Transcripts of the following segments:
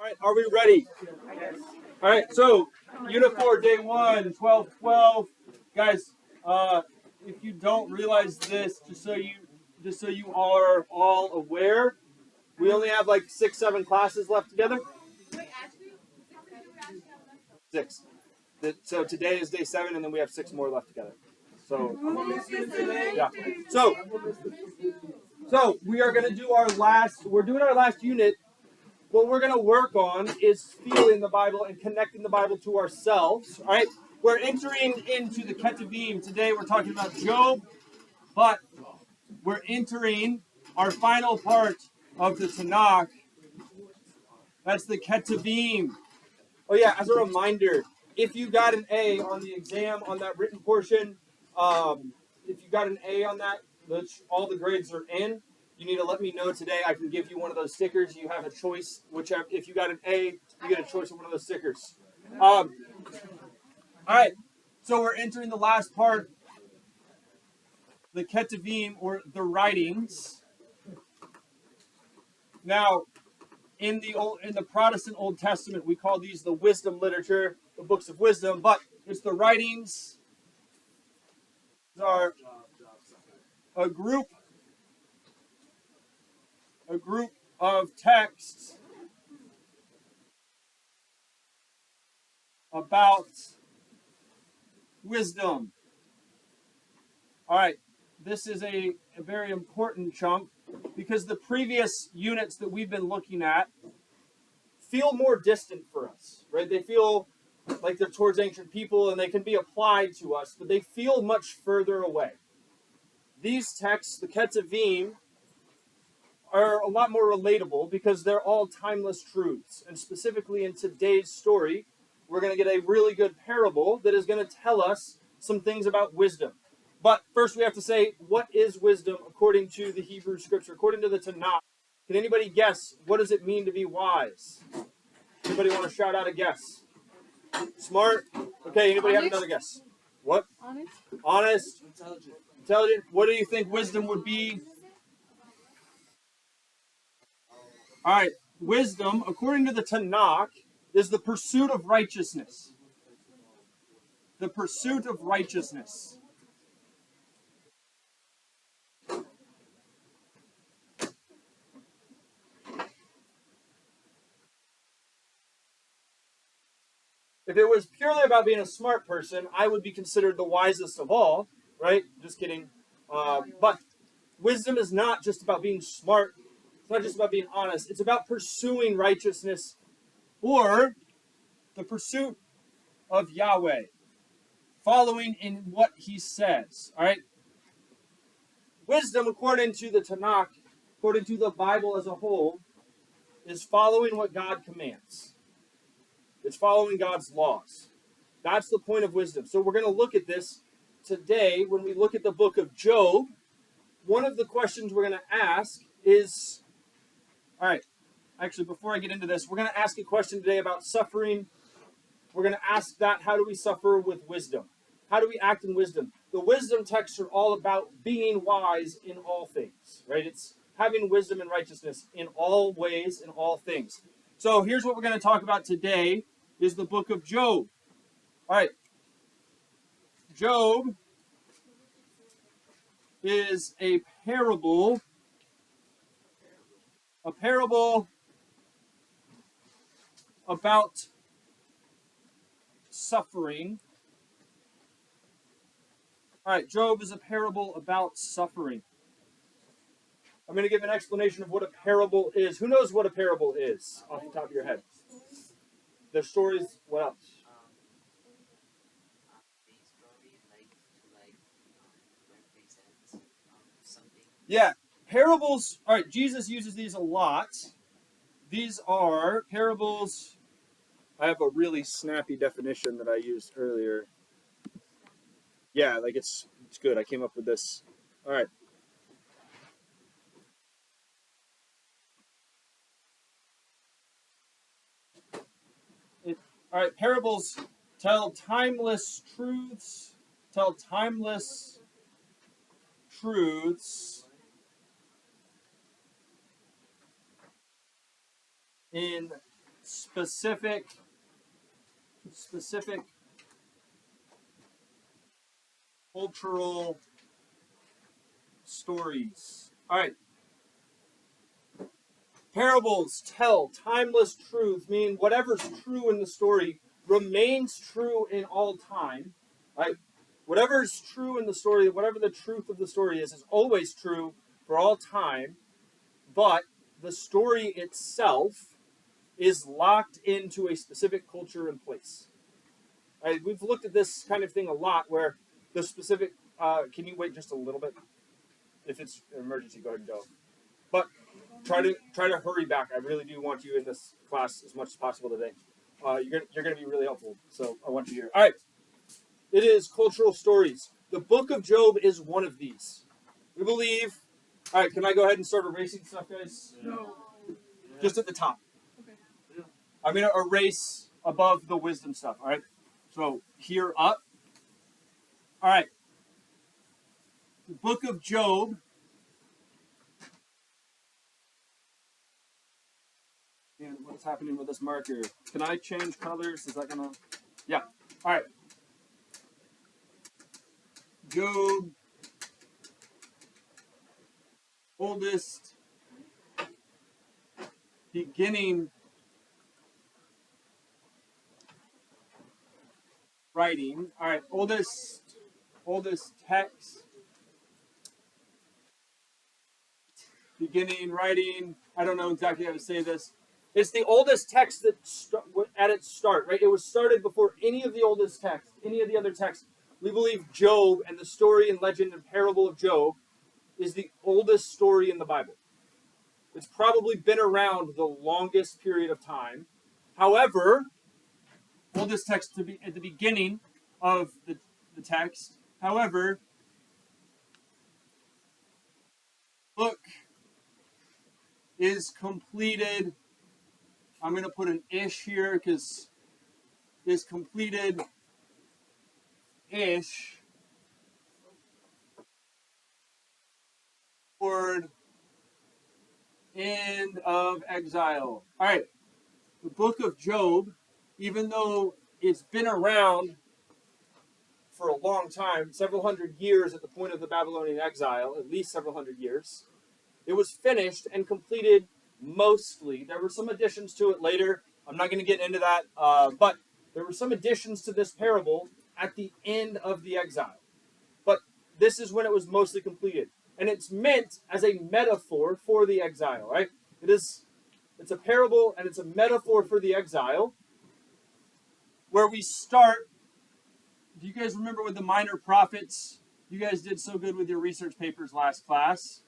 All right, are we ready? All right, so U4D1, 12-12. Guys, if you don't realize this, just so you are all aware, we only have like 6-7 classes left together. Six. So today is day 7, and then we have 6 more left together. So yeah. So we are going to do our last. We're doing our last unit. What we're going to work on is feeling the Bible and connecting the Bible to ourselves. All right. We're entering into the Ketuvim. Today we're talking about Job, but we're entering our final part of the Tanakh. That's the Ketuvim. Oh yeah, as a reminder, if you got an A on the exam on that written portion, if you got an A on that, which all the grades are in, you need to let me know today. I can give you one of those stickers. You have a choice. Whichever, if you got an A, you get a choice of one of those stickers. All right, so we're entering the last part, the Ketuvim, or the writings. Now, in the Protestant Old Testament, we call these the wisdom literature, the books of wisdom, but it's the writings. These are a group of texts about wisdom. All right, this is a very important chunk because the previous units that we've been looking at feel more distant for us, right? They feel like they're towards ancient people and they can be applied to us, but they feel much further away. These texts, the Ketuvim, are a lot more relatable because they're all timeless truths. And specifically in today's story, we're going to get a really good parable that is going to tell us some things about wisdom. But first we have to say, what is wisdom according to the Hebrew Scripture, according to the Tanakh? Can anybody guess, what does it mean to be wise? Anybody want to shout out a guess? Smart? Okay, anybody have another guess? What? Honest? Intelligent? What do you think wisdom would be? All right, wisdom, according to the Tanakh, is the pursuit of righteousness. The pursuit of righteousness. If it was purely about being a smart person, I would be considered the wisest of all, right? Just kidding. But wisdom is not just about being smart. It's not just about being honest. It's about pursuing righteousness or the pursuit of Yahweh, following in what he says. All right? Wisdom, according to the Tanakh, according to the Bible as a whole, is following what God commands. It's following God's laws. That's the point of wisdom. So we're going to look at this today when we look at the book of Job. One of the questions we're going to ask is, all right, actually, before I get into this, we're going to ask a question today about suffering. We're going to ask that, how do we suffer with wisdom? How do we act in wisdom? The wisdom texts are all about being wise in all things, right? It's having wisdom and righteousness in all ways, in all things. So here's what we're going to talk about today is the book of Job. All right. Job is a parable about suffering. All right, Job is a parable about suffering. I'm going to give an explanation of what a parable is. Who knows what a parable is off the top of your head? The stories, what else? Yeah, parables, all right, Jesus uses these a lot. These are parables. I have a really snappy definition that I used earlier. Yeah, like it's good. I came up with this. All right. All right, parables tell timeless truths, in specific cultural stories. All right. Parables tell timeless truth, meaning whatever's true in the story remains true in all time. Right? Whatever is true in the story, whatever the truth of the story is always true for all time. But the story itself is locked into a specific culture and place. Right? We've looked at this kind of thing a lot, where the specific. Can you wait just a little bit? If it's an emergency, go ahead and go. But try to hurry back. I really do want you in this class as much as possible today. You're gonna be really helpful. So I want you here. All right. It is cultural stories. The book of Job is one of these. We believe. All right. Can I go ahead and start erasing stuff, guys? No. Just at the top. Okay. I'm gonna erase above the wisdom stuff. All right. So here up. All right. The book of Job. And what's happening with this marker? Can I change colors? Is that gonna? Yeah. All right. Job, oldest beginning writing. All right. Oldest text. Beginning writing. I don't know exactly how to say this. It's the oldest text that at its start, right? It was started before any of the oldest texts, any of the other texts. We believe Job and the story and legend and parable of Job is the oldest story in the Bible. It's probably been around the longest period of time. However, oldest text to be at the beginning of the text. However, book is completed. I'm going to put an ish here because is completed ish toward end of exile. All right. The book of Job, even though it's been around for a long time, several hundred years at the point of the Babylonian exile, at least several hundred years, it was finished and completed mostly. There were some additions to it later. I'm not going to get into that, but there were some additions to this parable at the end of the exile. But this is when it was mostly completed. And it's meant as a metaphor for the exile, right? It's a parable and it's a metaphor for the exile, where we start. Do you guys remember with the minor prophets? You guys did so good with your research papers last class.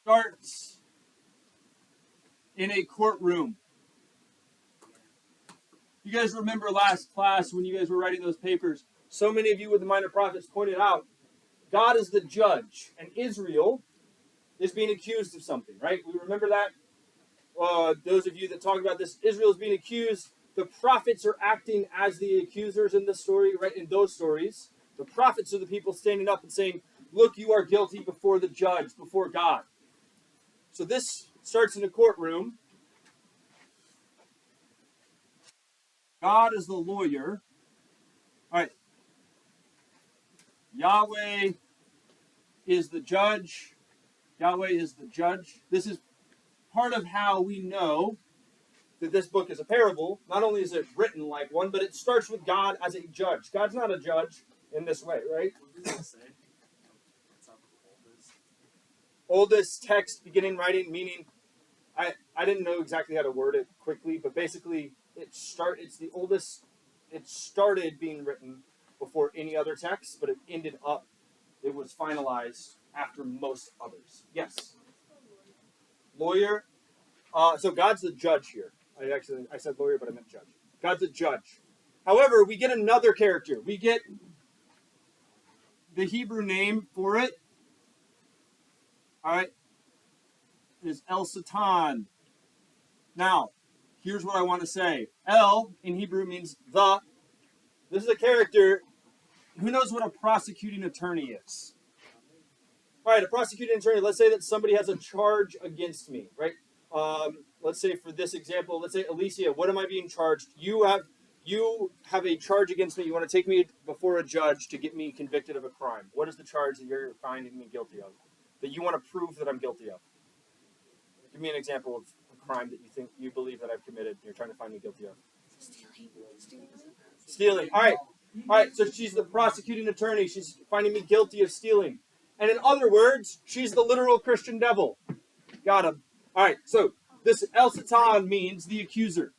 Starts in a courtroom. You guys remember last class when you guys were writing those papers, so many of you with the minor prophets pointed out God is the judge and Israel is being accused of something, right? We remember that? Those of you that talk about this, Israel is being accused. The prophets are acting as the accusers in this story, right? In those stories, the prophets are the people standing up and saying, look, you are guilty before the judge, before God. So this starts in a courtroom. God is the lawyer. All right. Yahweh is the judge. Yahweh is the judge. This is part of how we know that this book is a parable. Not only is it written like one, but it starts with God as a judge. God's not a judge in this way, right? What does it say? It's not the oldest. Oldest text, beginning writing, meaning I didn't know exactly how to word it quickly, but basically it's the oldest. It started being written before any other text, but it was finalized after most others. Yes. Lawyer. So God's the judge here. I said lawyer, but I meant judge. God's a judge. However, we get another character. We get the Hebrew name for it. All right. It is El Satan. Now, here's what I want to say. El in Hebrew means the. This is a character. Who knows what a prosecuting attorney is? All right, a prosecuting attorney. Let's say that somebody has a charge against me, right? let's say for this example, let's say Alicia, what am I being charged? You have a charge against me. You want to take me before a judge to get me convicted of a crime. What is the charge that you're finding me guilty of? That you want to prove that I'm guilty of? Give me an example of a crime that you believe that I've committed and you're trying to find me guilty of. Stealing. All right, so she's the prosecuting attorney. She's finding me guilty of stealing. And in other words, she's the literal Christian devil. Got him. All right, so this El Satan means the accuser.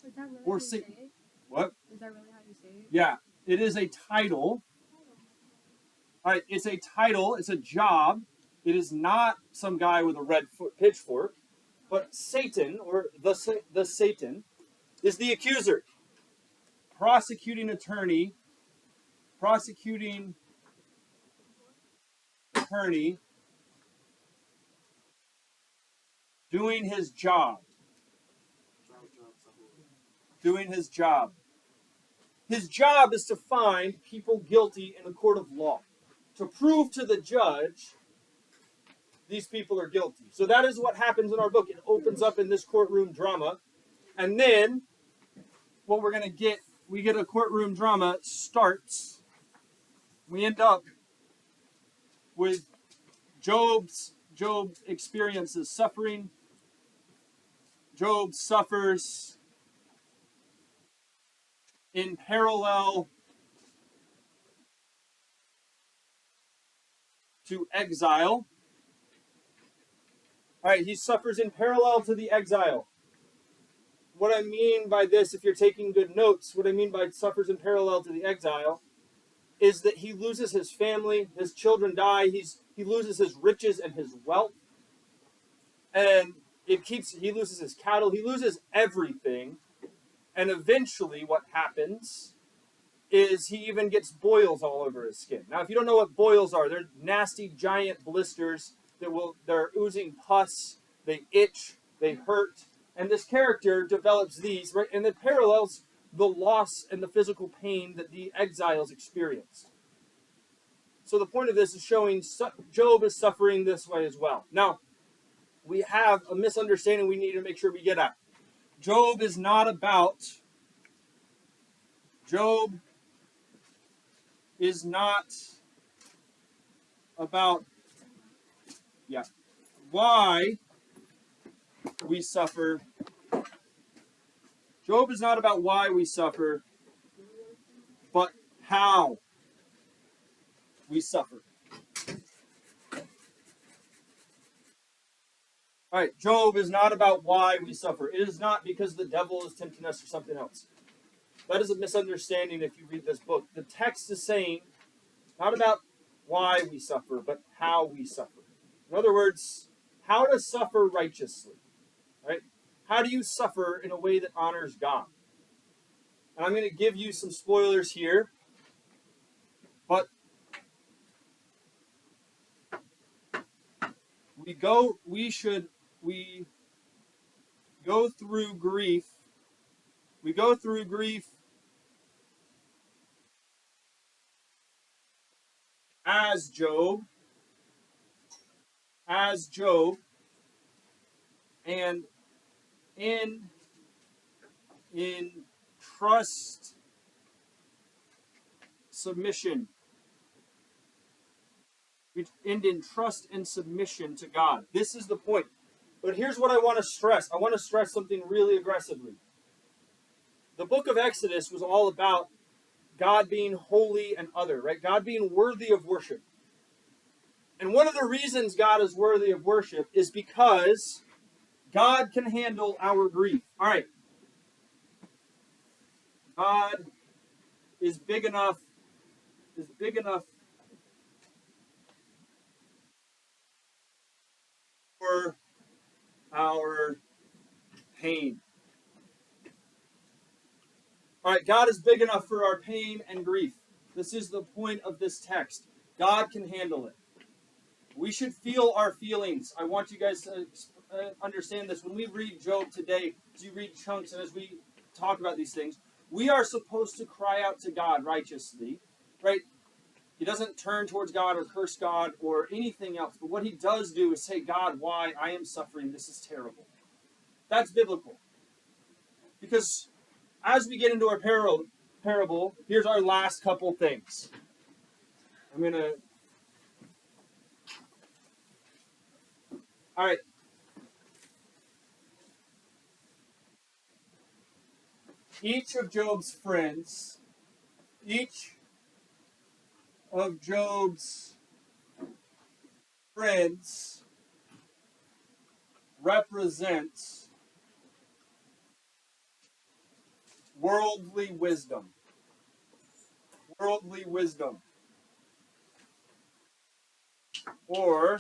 Is that really Or how you say, say it? what? Is that really how you say it? Yeah, it is a title. All right, it's a title. It's a job. It is not some guy with a red pitchfork, but Satan, or the Satan, is the accuser. Prosecuting attorney doing his job. Doing his job. His job is to find people guilty in a court of law. To prove to the judge these people are guilty. So that is what happens in our book. It opens up in this courtroom drama. And then what we're going to get, we get a courtroom drama starts. We end up with Job experiences suffering. Job suffers in parallel to exile. All right, he suffers in parallel to the exile. What I mean by this, if you're taking good notes, what I mean by suffers in parallel to the exile is that he loses his family, his children die, he loses his riches and his wealth, and he loses his cattle, he loses everything, and eventually what happens is he even gets boils all over his skin. Now, if you don't know what boils are, they're nasty giant blisters they're oozing pus, they itch, they hurt, and this character develops these, right? And it parallels the loss and the physical pain that the exiles experienced. So the point of this is showing Job is suffering this way as well. Now, we have a misunderstanding we need to make sure we get at. Job is not about why we suffer. Job is not about why we suffer, but how we suffer. All right, Job is not about why we suffer. It is not because the devil is tempting us or something else. That is a misunderstanding if you read this book. The text is saying not about why we suffer, but how we suffer. In other words, how to suffer righteously. Right? How do you suffer in a way that honors God? And I'm going to give you some spoilers here, but we go through grief. We go through grief as Job, and in trust, submission. We end in trust and submission to God. This is the point. But here's what I want to stress. I want to stress something really aggressively. The book of Exodus was all about God being holy and other, right? God being worthy of worship. And one of the reasons God is worthy of worship is because God can handle our grief. All right. God is big enough for our pain. All right, God is big enough for our pain and grief. This is the point of this text. God can handle it. We should feel our feelings. I want you guys to understand this. When we read Job today, as you read chunks and as we talk about these things, we are supposed to cry out to God righteously, right? He doesn't turn towards God or curse God or anything else. But what he does do is say, God, why? I am suffering. This is terrible. That's biblical. Because as we get into our parable, here's our last couple things. All right. Each of Job's friends, each of Job's friends represents worldly wisdom. Worldly wisdom. Or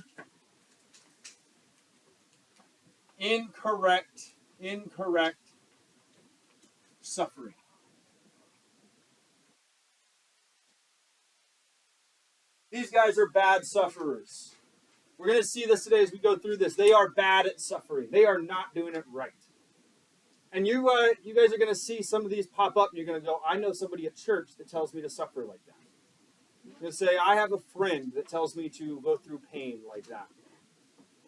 incorrect suffering. These guys are bad sufferers. We're going to see this today as we go through this. They are bad at suffering. They are not doing it right. And you guys are going to see some of these pop up, and you're going to go, I know somebody at church that tells me to suffer like that. You're going to say, I have a friend that tells me to go through pain like that.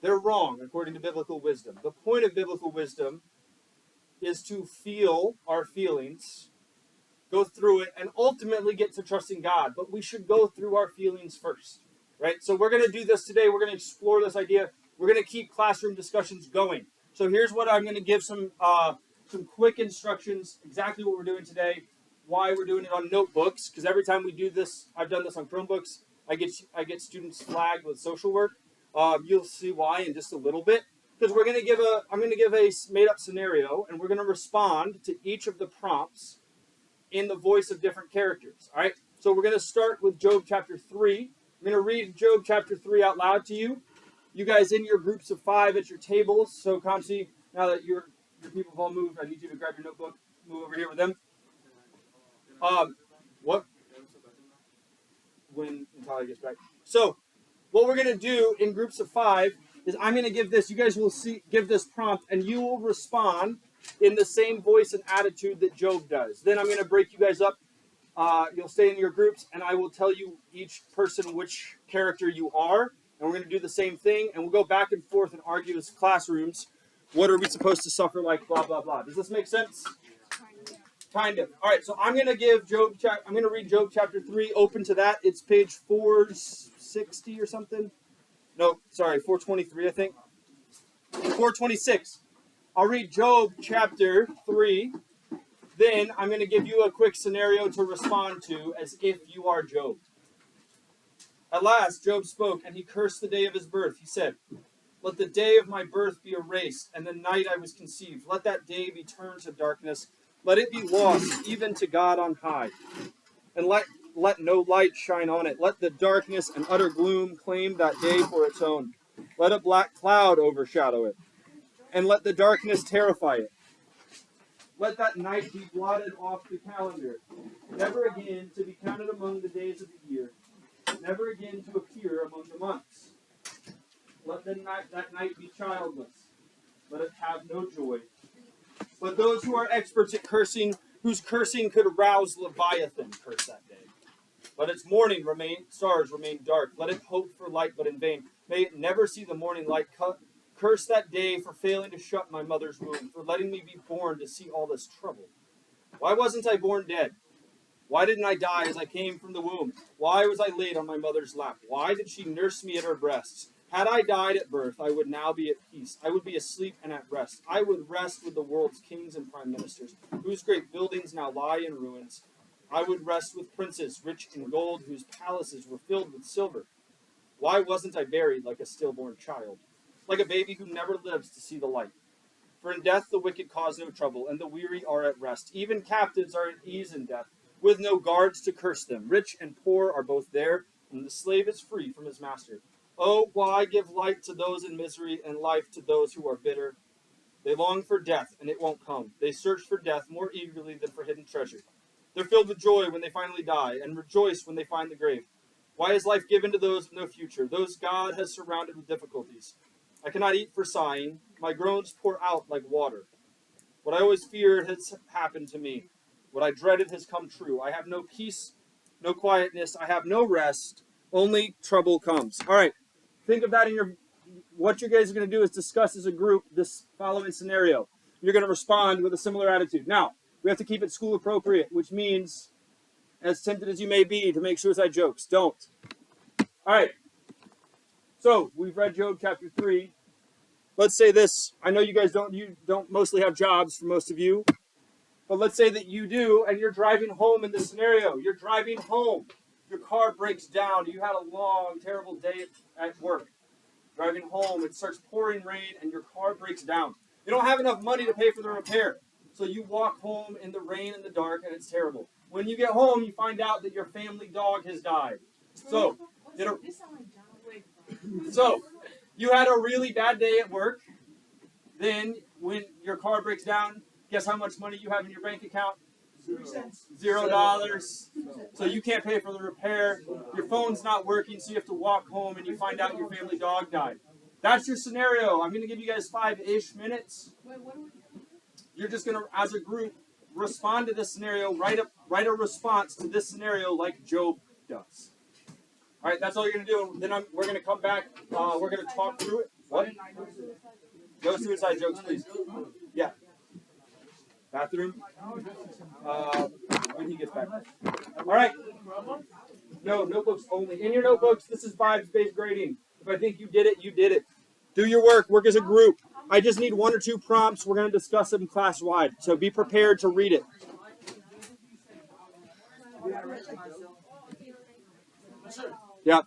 They're wrong, according to biblical wisdom. The point of biblical wisdom is to feel our feelings, go through it, and ultimately get to trusting God. But we should go through our feelings first, right? So we're going to do this today. We're going to explore this idea. We're going to keep classroom discussions going. So here's what I'm going to give some quick instructions, exactly what we're doing today, why we're doing it on notebooks, because every time we do this, I've done this on Chromebooks, I get students flagged with social work. You'll see why in just a little bit. Because I'm going to give a made-up scenario, and we're going to respond to each of the prompts in the voice of different characters. All right. So we're going to start with Job chapter 3. I'm going to read Job chapter 3 out loud to you. You guys in your groups of 5 at your tables. So Kamsi, now that your people have all moved, I need you to grab your notebook, move over here with them. What? When Natalia gets back. So what we're going to do in groups of 5 is I'm going to give this. You guys will give this prompt, and you will respond in the same voice and attitude that Job does. Then I'm going to break you guys up. You'll stay in your groups, and I will tell you each person which character you are, and we're going to do the same thing, and we'll go back and forth and argue as classrooms. What are we supposed to suffer like? Blah blah blah. Does this make sense? Kind of. All right. So I'm going to give I'm going to read Job chapter 3. Open to that. It's page 460 or something. No, sorry, 423, I think. 426. I'll read Job chapter 3. Then I'm going to give you a quick scenario to respond to as if you are Job. At last, Job spoke, and he cursed the day of his birth. He said, let the day of my birth be erased, and the night I was conceived. Let that day be turned to darkness. Let it be lost, even to God on high. And let no light shine on it. Let the darkness and utter gloom claim that day for its own. Let a black cloud overshadow it, and let the darkness terrify it. Let that night be blotted off the calendar, never again to be counted among the days of the year, never again to appear among the months. Let that night be childless. Let it have no joy. But those who are experts at cursing, whose cursing could rouse Leviathan, curse that day. Let its stars remain dark. Let it hope for light, but in vain. May it never see the morning light. Curse that day for failing to shut my mother's womb, for letting me be born to see all this trouble. Why wasn't I born dead? Why didn't I die as I came from the womb? Why was I laid on my mother's lap? Why did she nurse me at her breasts? Had I died at birth, I would now be at peace. I would be asleep and at rest. I would rest with the world's kings and prime ministers, whose great buildings now lie in ruins. I would rest with princes rich in gold, whose palaces were filled with silver. Why wasn't I buried like a stillborn child, like a baby who never lives to see the light? For in death the wicked cause no trouble, and the weary are at rest. Even captives are at ease in death, with no guards to curse them. Rich and poor are both there, and the slave is free from his master. Oh, why give light to those in misery and life to those who are bitter? They long for death, and it won't come. They search for death more eagerly than for hidden treasure. They're filled with joy when they finally die, and rejoice when they find the grave. Why is life given to those with no future, those God has surrounded with difficulties? I cannot eat for sighing. My groans pour out like water. What I always feared has happened to me. What I dreaded has come true. I have no peace, no quietness. I have no rest. Only trouble comes. All right. Think of that in your. What you guys are going to do is discuss as a group this following scenario. You're going to respond with a similar attitude. Now, we have to keep it school appropriate, which means, as tempted as you may be to make suicide jokes, don't. All right. So we've read Job chapter 3. Let's say this. I know you guys don't mostly have jobs for most of you, but let's say that you do, and you're driving home in this scenario. You're driving home. Your car breaks down. You had a long, terrible day at work. Driving home, it starts pouring rain, and your car breaks down. You don't have enough money to pay for the repair. So you walk home in the rain and the dark, and it's terrible. When you get home, you find out that your family dog has died. So you had a really bad day at work. Then, when your car breaks down, guess how much money you have in your bank account? $0. So you can't pay for the repair. Your phone's not working, so you have to walk home and you find out your family dog died. That's your scenario. I'm going to give you guys 5-ish minutes. You're just going to, as a group, respond to this scenario. Write a response to this scenario like Job does. All right, that's all you're going to do. Then we're going to come back. We're going to talk through it. What? No suicide jokes, please. Yeah. Bathroom? When he gets back. All right. No, notebooks only. In your notebooks, this is vibes-based grading. If I think you did it, you did it. Do your work. Work as a group. I just need 1 or 2 prompts. We're going to discuss them class-wide. So be prepared to read it. Yeah.